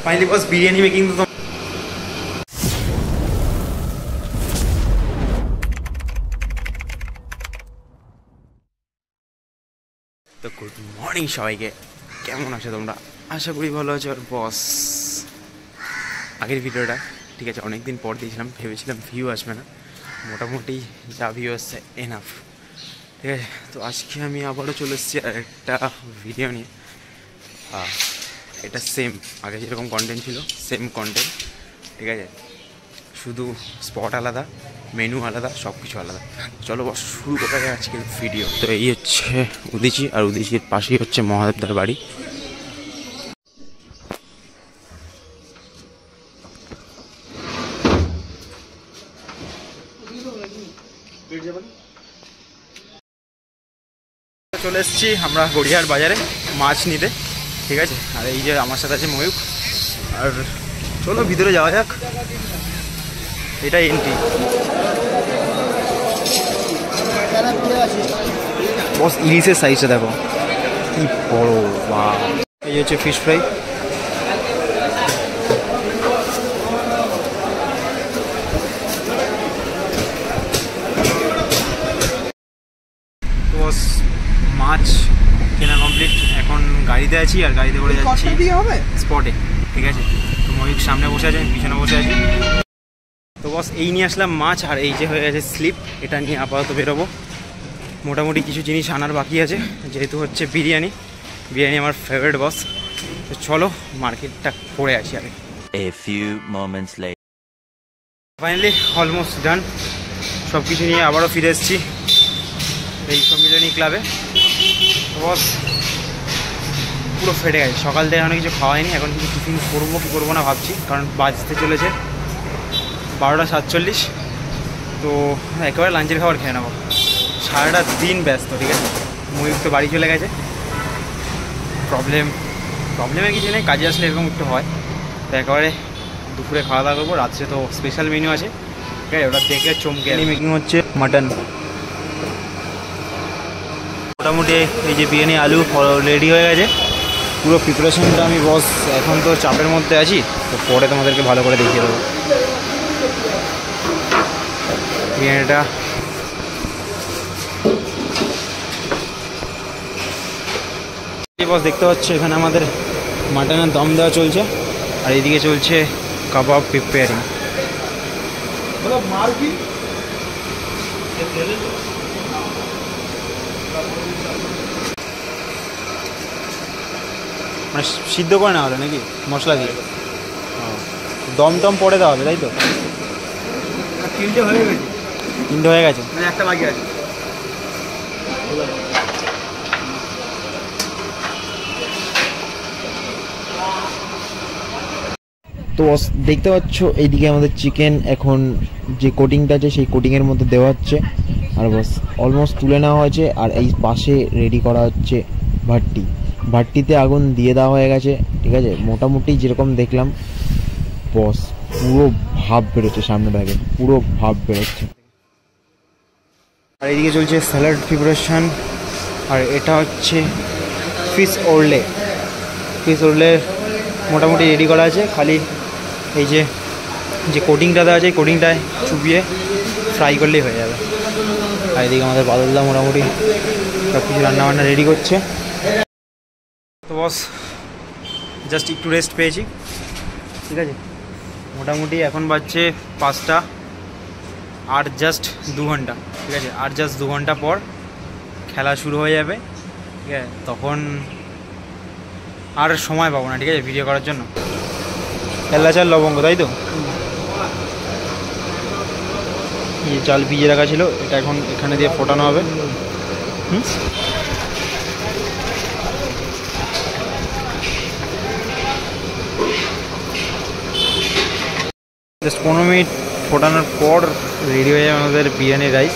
Finally বস biryani making তো good morning সবাইকে, কেমন আছো তোমরা? আশা করি ভালো আছো। আর বস আগের ভিডিওটা ঠিক আছে অনেকদিন পর দিয়েছিলাম, ভেবেছিলাম ভিউ আসবে না, মোটামুটি যা ভিউ আসছে এনাফ। ঠিক আছে, তো আজকে আমি আবারও চলে এসেছি আর একটা ভিডিও নিয়ে। এটা সেম আগে যেরকম কন্টেন্ট ছিল সেম কন্টেন্ট, ঠিক আছে, শুধু স্পট আলাদা, মেনু আলাদা, সব কিছু আলাদা। চলো বস শুরু করা যায় আজকের ভিডিও। তো এই হচ্ছে উদিচি, আর উদিচির পাশেই হচ্ছে মহাদেবদার বাড়ি। চলে এসেছি আমরা গড়িয়ার বাজারে মাছ নিতে, ঠিক আছে। আর এই যে আমার সাথে আছে ময়ূক, আর চলো ভিতরে যাওয়া যাক। এটা এন্ট্রি। বস ইলিশের সাইজটা দেখো কি বড়, বাহ। এই হচ্ছে ফিশ ফ্রাই, বস মাছ কেনা কমপ্লিট। এখন গাড়িতে আছি আর গাড়িতে করে যাচ্ছি স্পটে, ঠিক আছে। তো ময়ূক সামনে বসে আছে, আমি পিছনে বসে আছি। তো বস এই নিয়ে আসলাম মাছ, আর এই যে হয়ে গেছে স্লিপ, এটা নিয়ে আপাতত বেরোবো। মোটামুটি কিছু জিনিস আনার বাকি আছে, যেহেতু হচ্ছে বিরিয়ানি আমার ফেভারিট বস। তো চলো মার্কেটটা করে আসি আগে। ফাইনালি অলমোস্ট ডান, সব কিছু নিয়ে আবারও ফিরে এসেছি এই সম্মিলনী ক্লাবে। বস পুরো ফেটে গেছে, সকাল থেকে অনেক কিছু খাওয়া হয়নি। এখন কিছু টিফিন করবো কি করবো না ভাবছি, কারণ বাজতে চলেছে 12:47। তো একেবারে লাঞ্চের খাবার খেয়ে নেবো। সারাটা দিন ব্যস্ত, ঠিক আছে। ময়ূর তো বাড়ি চলে গেছে। প্রবলেমের কিছু নেই, কাজে আসলে এরকম একটু হয়। তো একেবারে দুপুরে খাওয়া দাওয়া করবো। রাত্রে তো স্পেশাল মেনু আছে, ঠিক আছে, ওটা দেখে চমকে। মেকিং হচ্ছে মাটন। মোটামুটি এই যে বিরিয়ানি আলু রেডি হয়ে গেছে, পুরো প্রিপারেশনটা আমি বস এখন তো চাপের মধ্যে আছি, তো পরে তোমাদেরকে ভালো করে দেখিয়ে দেবো বিরিয়ানিটা। বস দেখতে পাচ্ছ এখানে আমাদের মাটনের দম দেওয়া চলছে, আর এইদিকে চলছে কাবাব প্রিপেয়ারিং। মানে সিদ্ধ করে নেওয়া হলো নাকি মশলা দিয়ে? দম টম পরে দেওয়া হবে, তাই তো? তিনটে হয়ে গেছে, একটা বাকি আছে। তো দেখতে পাচ্ছ এইদিকে আমাদের চিকেন এখন যে কোটিংটা আছে সেই কোটিংয়ের মধ্যে দেওয়া হচ্ছে, আর বস অলমোস্ট তুলে নেওয়া হয়েছে। আর এই পাশে রেডি করা হচ্ছে ভাট্টিতে আগুন দিয়ে দেওয়া হয়ে গেছে, ঠিক আছে। মোটামুটি যেরকম দেখলাম বস পুরো ভাব বেরোচ্ছে, সামনে ব্যাগে পুরো ভাব বেরোচ্ছে। আর এইদিকে চলছে স্যালাড প্রিপারেশন, আর এটা হচ্ছে ফিশ ওরলে মোটামুটি রেডি করা আছে। খালি এই যে কোটিংটা দেওয়া আছে, কোটিংটায় চুপিয়ে ফ্রাই করলেই হয়ে যাবে। আর এদিকে আমাদের বাদলদা মোটামুটি সব কিছু রান্নাবান্না রেডি করছে। তো বস জাস্ট একটু রেস্ট পেয়েছি, ঠিক আছে। মোটামুটি এখন বাজছে 5টা, আর জাস্ট 2 ঘন্টা, ঠিক আছে। আর জাস্ট 2 ঘন্টা পর খেলা শুরু হয়ে যাবে, ঠিক আছে। তখন আর সময় পাবো না, ঠিক আছে, ভিডিও করার জন্য। এলাচ আর লবঙ্গ, তাই তো? এই চাল ভিজে রাখা ছিল, এটা এখন এখানে দিয়ে ফোটানো হবে। জাস্ট 15 মিনিট ফোটানোর পর রেডি হয়ে যাবে আমাদের বিরিয়ানি রাইস।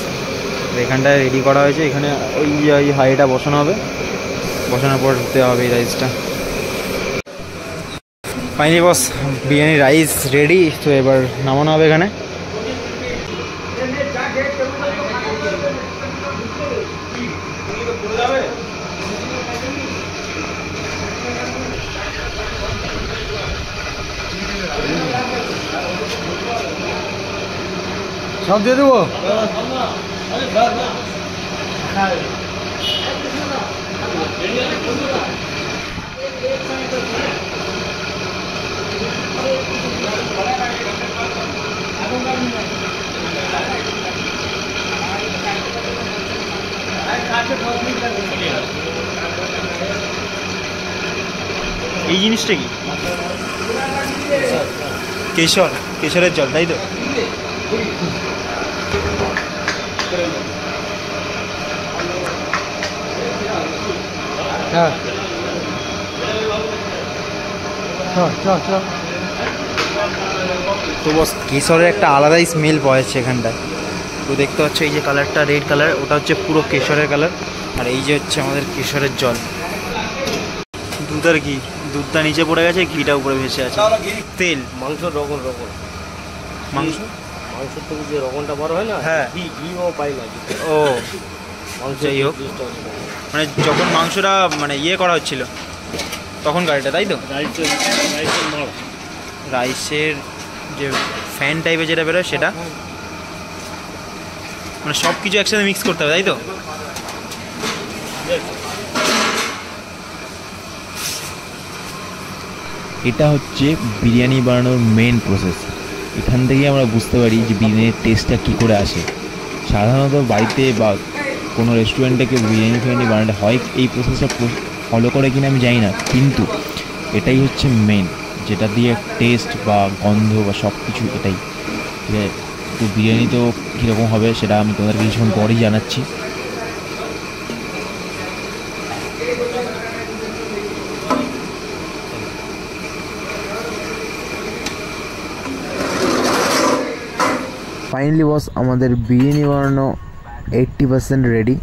এখানটায় রেডি করা হয়েছে, এখানে ওই হাঁড়িটা বসানো হবে, বসানোর পর দেওয়া হবে এই রাইসটা। ফাইনালি বস বিরিয়ানি রাইস রেডি, তো এবার নামানো হবে এখানে। সব দিয়ে দেবো। এই জিনিসটা কি? কেশর, কেশরের জল, তাই তো? হ্যাঁ, তো বস কেশরের একটা আলাদাই স্মেল পাওয়া যাচ্ছে এখানটায়। তো দেখতে পাচ্ছ এই যে কালারটা রেড কালার, ওটা হচ্ছে পুরো কেশরের কালার। আর এই যে হচ্ছে আমাদের কেশরের জল। দুধ আর ঘি, দুধটা নিচে পড়ে গেছে, ঘিটা উপরে ভেসে আছে। তেল, মাংস রকম মাংস মাংসের থেকে যে রকমটা বড় হয় না, হ্যাঁ, ঘিও পাই না। ও যাই হোক, মানে যখন মাংসটা মানে ইয়ে করা হচ্ছিল তখন গাড়িটা, তাই তো? রাইসের যে ফ্যান টাইপের যেটা বেরোয় সেটা, মানে সব কিছু একসাথে মিক্স করতে হবে, তাই তো? এটা হচ্ছে বিরিয়ানি বানানোর মেন প্রসেস। এখান থেকেই আমরা বুঝতে পারি যে বিরিয়ানির টেস্টটা কী করে আসে। সাধারণত বাড়িতে বা কোনো রেস্টুরেন্টে কেউ বিরিয়ানি বানাতে হয় এই প্রসেসটা ফলো করে কিনা আমি জানি না, কিন্তু এটাই হচ্ছে মেন, যেটা দিয়ে টেস্ট বা গন্ধ বা সব কিছু এটাই, ঠিক আছে? তো বিরিয়ানি তো কীরকম হবে সেটা আমি তোমাদেরকে কিছুক্ষণ পরেই জানাচ্ছি। ফাইনালি বস, আমাদের বিরিয়ানি বানানো 80% রেডি।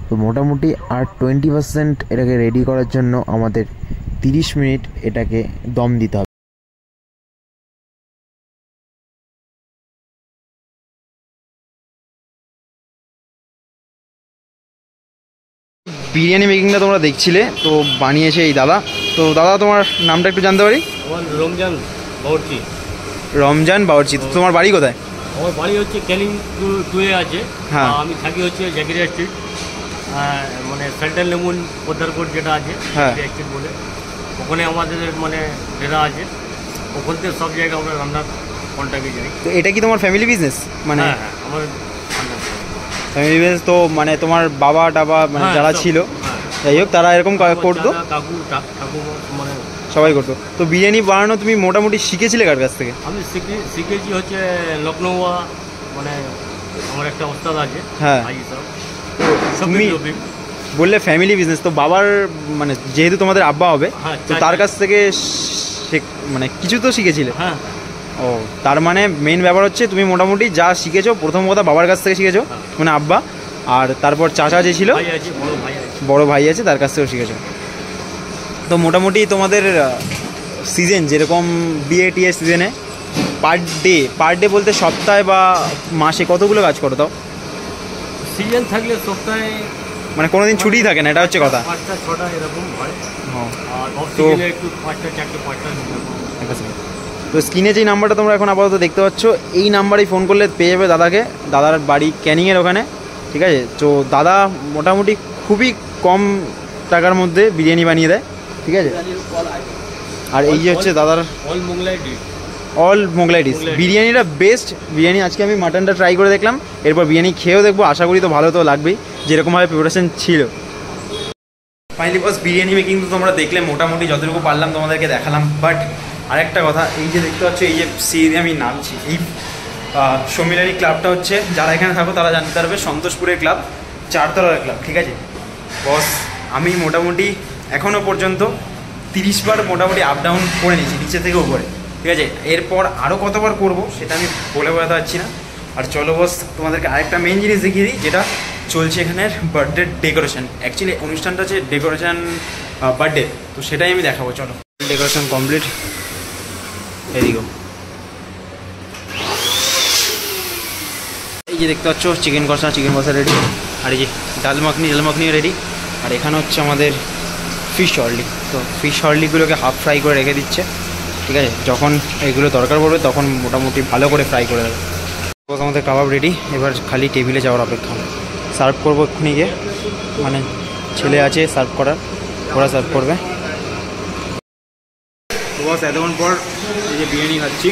তো মোটামুটি আর 20% এটাকে রেডি করার জন্য আমাদের 30 মিনিট এটাকে দম দিতে হবে। বিরিয়ানি মেকিংটা তোমরা দেখছিলে, তো বানিয়েছে এই দাদা। তো দাদা, তোমার নামটা একটু জানতে পারি? আমার রমজান বাবুর্চি। রমজান বাবুর্চি। তো তোমার বাড়ি কোথায়? আমার বাড়ি হচ্ছে ক্যানিং টুয়ে আছে। হ্যাঁ, আমি থাকি হচ্ছে জাকিরিয়া স্ট্রিট, মানে সেন্ট্রাল লেমন পদ্মারপুর যেটা আছে, হ্যাঁ, স্ট্রিট বলে, ওখানে আমাদের মানে ডেরা আছে। ওখান থেকে সব জায়গায় আমরা রান্নার কন্ট্যাক্টে যাই। তো এটা কি তোমার ফ্যামিলি বিজনেস? মানে হ্যাঁ, আমার ফ্যামিলি বিজনেস। তো মানে তোমার বাবা টাবা মানে যারা ছিল, হ্যাঁ, যাই হোক, তারা এরকম করতো, কাকু ঠাকুমা মানে সবাই করতো। তো বিরিয়ানি বানানো তুমি মোটামুটি শিখেছিলে কার কাছ থেকে? আমি শিখেছি হচ্ছে লখনৌয়া, মানে আমার একটা ওস্তাদ আছে। হ্যাঁ, ভাই সাহেব। তুমি বললে ফ্যামিলি বিজনেস, তো বাবার মানে যেহেতু তোমাদের আব্বা হবে, হ্যাঁ, তো তার কাছ থেকে মানে কিছু তো শিখেছিলে? হ্যাঁ। ও, তার মানে মেন ব্যাপার হচ্ছে তুমি মোটামুটি যা শিখেছো প্রথম কথা বাবার কাছ থেকে শিখেছো, মানে আব্বা, আর তারপর চাচা যে ছিল, বড় ভাই আছে, তার কাছ থেকেও শিখেছো। তো মোটামুটি তোমাদের সিজন যেরকম বিয়ে টিয়ে সিজনে পার ডে বলতে সপ্তাহে বা মাসে কতগুলো কাজ করো? তাও সিজন থাকলে সপ্তাহে মানে কোনোদিন ছুটিই থাকে না, এটা হচ্ছে কথা। 5টা 6টা এরকম হয়। আর অফ তো সিজনে একটু 5টা 4টা 5টা। তো স্ক্রিনে যেই নাম্বারটা তোমরা এখন আপাতত দেখতে পাচ্ছ, এই নাম্বারেই ফোন করলে পেয়ে যাবে দাদাকে। দাদার বাড়ি ক্যানিংয়ের ওখানে, ঠিক আছে? তো দাদা মোটামুটি খুবই কম টাকার মধ্যে বিরিয়ানি বানিয়ে দেয়, ঠিক আছে? আর এই যে হচ্ছে দাদার অল মোগলাই ডিশ বিরিয়ানিটা বেস্ট বিরিয়ানি। আজকে আমি মাটনটা ট্রাই করে দেখলাম, এরপর বিরিয়ানি খেয়েও দেখবো, আশা করি তো ভালো তো লাগবেই, যেরকমভাবে প্রিপারেশন ছিল। ফাইনালি বস, বিরিয়ানি মেকিং তো তোমরা দেখলে, মোটামুটি যতটুকু পারলাম তোমাদেরকে দেখালাম। বাট আরেকটা কথা, এই যে দেখতে পাচ্ছ, এই যে সিঁড়ি আমি নামছি, এই সম্মিলনী ক্লাবটা হচ্ছে, যারা এখানে থাকো তারা জানতে পারবে, সন্তোষপুরের ক্লাব, 4তলার ক্লাব, ঠিক আছে বস? আমি মোটামুটি এখনও পর্যন্ত 30 বার মোটামুটি আপ ডাউন করে নিয়েছি, নিচে থেকে উপরে, ঠিক আছে? এরপর আরও কতবার করব সেটা আমি বলে বোঝাতে পারছি না। আর চলো বস, তোমাদেরকে আরেকটা মেন জিনিস দেখিয়ে দিই, যেটা চলছে এখানের বার্থডে ডেকোরেশন। অ্যাকচুয়ালি অনুষ্ঠানটা হচ্ছে ডেকোরেশন বার্থডে, তো সেটাই আমি দেখাবো। চলো, ডেকোরেশন কমপ্লিট, এদিকেও এই যে দেখতে পাচ্ছ চিকেন কষা রেডি, আর এই যে ডাল মাখনি রেডি। আর এখানে হচ্ছে আমাদের ফিশ হরলি। তো ফিশ হরলিগুলোকে হাফ ফ্রাই করে রেখে দিচ্ছে, ঠিক আছে? যখন এগুলো দরকার পড়বে তখন মোটামুটি ভালো করে ফ্রাই করে দেবে। তো বস আমাদের কাবাব রেডি, এবার খালি টেবিলে যাওয়ার অপেক্ষা। সার্ভ করবো এক্ষুনি গিয়ে, মানে ছেলে আছে সার্ভ করার, ওরা সার্ভ করবে। তো বস এতক্ষণ পর এই যে বিরিয়ানি খাচ্ছি,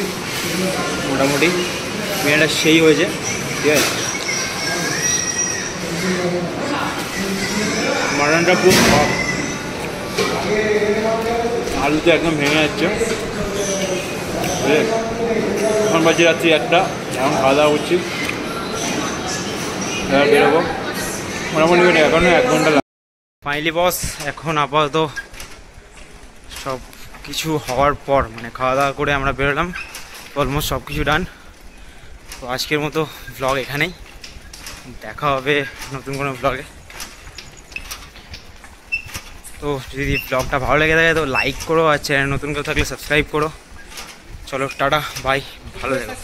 মোটামুটি বিরিয়ানিটা সেই হয়েছে, ঠিক আছে। মাটনটা খুব সফট, আলুতে একদম ভেঙে যাচ্ছে। এখন বাজে রাত্রি 1টা, এখন খাওয়া দাওয়া করছি, এবার বেরোবো মোটামুটি এখনো 1 ঘন্টা লাগে। ফাইনালি বস এখন আপাতত সব কিছু হওয়ার পর, মানে খাওয়া দাওয়া করে আমরা বেরোলাম, অলমোস্ট সব কিছু ডান। তো আজকের মতো ব্লগ এখানেই, দেখা হবে নতুন কোনো ব্লগে। তো যদি ব্লগটা ভালো লেগে থাকে তো লাইক করো, আর চ্যানেল নতুন কেউ থাকলে সাবস্ক্রাইব করো। চলো টাটা বাই, ভালো থেকো।